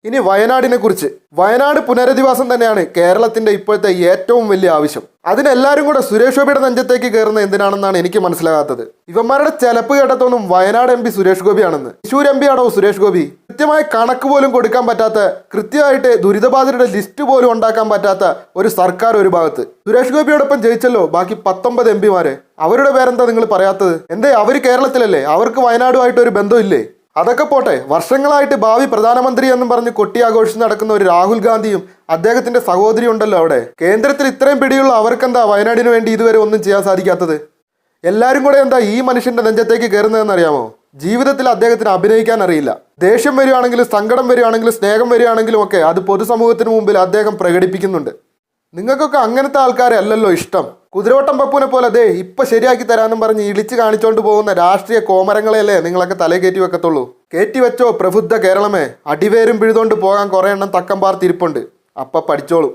ഇനി വയനാടിനെ കുറിച്ച്. വയനാട് പുനരധിവാസം തന്നെയാണ് കേരളത്തിന്റെ ഇപ്പോഴത്തെ ഏറ്റവും വലിയ ആവശ്യം. അതിനെല്ലാവരും കൂടെ സുരേഷ് ഗോപിയുടെ നെഞ്ചത്തേക്ക് കയറുന്നത് എന്തിനാണെന്നാണ് എനിക്ക് മനസ്സിലാകാത്തത്. ഇവന്മാരുടെ ചെലപ്പ് കേട്ടതൊന്നും വയനാട് എം പി സുരേഷ് ഗോപിയാണെന്ന്. തൃശ്ശൂർ എം പി ആണോ സുരേഷ് ഗോപി? കൃത്യമായ കണക്ക് പോലും കൊടുക്കാൻ പറ്റാത്ത, കൃത്യമായിട്ട് ദുരിതബാധിതരുടെ ലിസ്റ്റ് പോലും ഉണ്ടാക്കാൻ പറ്റാത്ത ഒരു സർക്കാർ ഒരു ഭാഗത്ത്. സുരേഷ് ഗോപിയോടൊപ്പം ജയിച്ചല്ലോ ബാക്കി 19 എം പിമാരെ. അവരുടെ പേരെന്താ നിങ്ങൾ പറയാത്തത്? എന്തേ അവർ കേരളത്തിലല്ലേ? അവർക്ക് വയനാടുമായിട്ട് ഒരു ബന്ധമില്ലേ? അതൊക്കെ പോട്ടെ, വർഷങ്ങളായിട്ട് ഭാവി പ്രധാനമന്ത്രി എന്നും പറഞ്ഞ് കൊട്ടിയാഘോഷിച്ച് നടക്കുന്ന ഒരു രാഹുൽ ഗാന്ധിയും അദ്ദേഹത്തിന്റെ സഹോദരി ഉണ്ടല്ലോ അവിടെ. കേന്ദ്രത്തിൽ ഇത്രയും പിടിയുള്ള അവർക്കെന്താ വയനാടിന് വേണ്ടി ഇതുവരെ ഒന്നും ചെയ്യാൻ സാധിക്കാത്തത്? എല്ലാവരും കൂടെ എന്താ ഈ മനുഷ്യന്റെ നെഞ്ചത്തേക്ക് കയറുന്നതെന്ന് അറിയാമോ? ജീവിതത്തിൽ അദ്ദേഹത്തിന് അഭിനയിക്കാൻ അറിയില്ല. ദേഷ്യം വരികയാണെങ്കിലും സങ്കടം വരികയാണെങ്കിലും സ്നേഹം വരികയാണെങ്കിലും ഒക്കെ അത് പൊതുസമൂഹത്തിന് മുമ്പിൽ അദ്ദേഹം പ്രകടിപ്പിക്കുന്നുണ്ട്. നിങ്ങൾക്കൊക്കെ അങ്ങനത്തെ ആൾക്കാരെ അല്ലല്ലോ ഇഷ്ടം. കുതിരോട്ടം പപ്പുവിനെ പോലെ അതെ ഇപ്പം ശരിയാക്കി തരാമെന്നും പറഞ്ഞ് ഇളിച്ച് കാണിച്ചുകൊണ്ട് പോകുന്ന രാഷ്ട്രീയ കോമരങ്ങളെയല്ലേ നിങ്ങളൊക്കെ തലേ കയറ്റി വെക്കത്തുള്ളൂ. കയറ്റി വെച്ചോ പ്രബുദ്ധ കേരളമേ. അടിവേരും പിഴുതുകൊണ്ട് പോകാൻ കുറേ എണ്ണം തക്കം പാർത്തിരിപ്പുണ്ട്. അപ്പം പഠിച്ചോളൂ.